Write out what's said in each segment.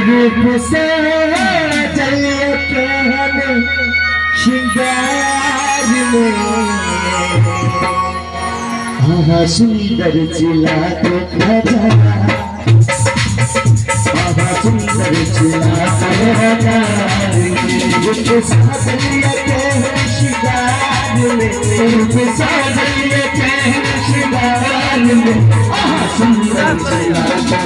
रूप से चलिए कहन श्रृंगार में आहा सुंदर जिला तो खजाना आहा सुंदर जिला तो खजाना रूप से चलिए कहन श्रृंगार में रूप से चलिए कहन श्रृंगार में आहा सुंदर जिला तो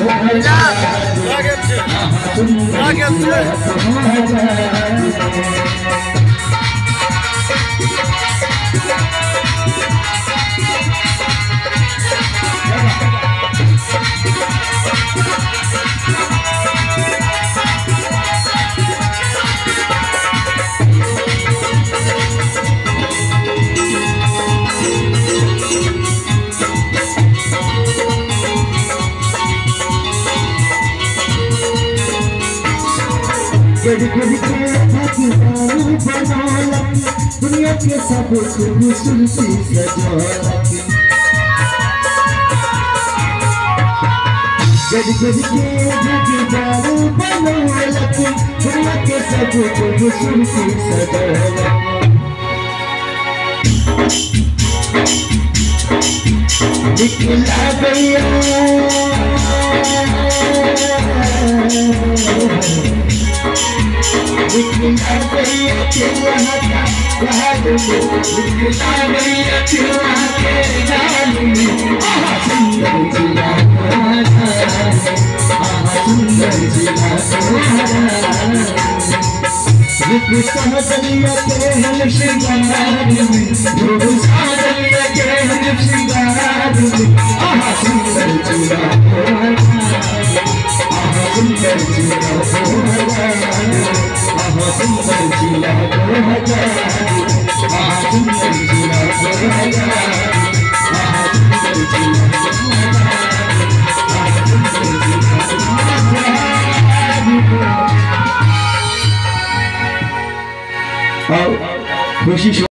खजाना दुनिया के सब खूबसूरती सजावटी गद के भगवान बनौलती दुनिया के सब खूबसूरती सजावटी निकला गया निकला गया चुहा निकला गया चुहा के जाल में आहा सुंदर जिला सुंदर जिला रूप साजलिया के हम श्रृंगार में रूप साजलिया के हम श्रृंगार में आहा सुंदर जिला आहा सुंदर जिला आहा सुंदर जिला आहा सुंदर जिला आहा सुंदर जिला खुशी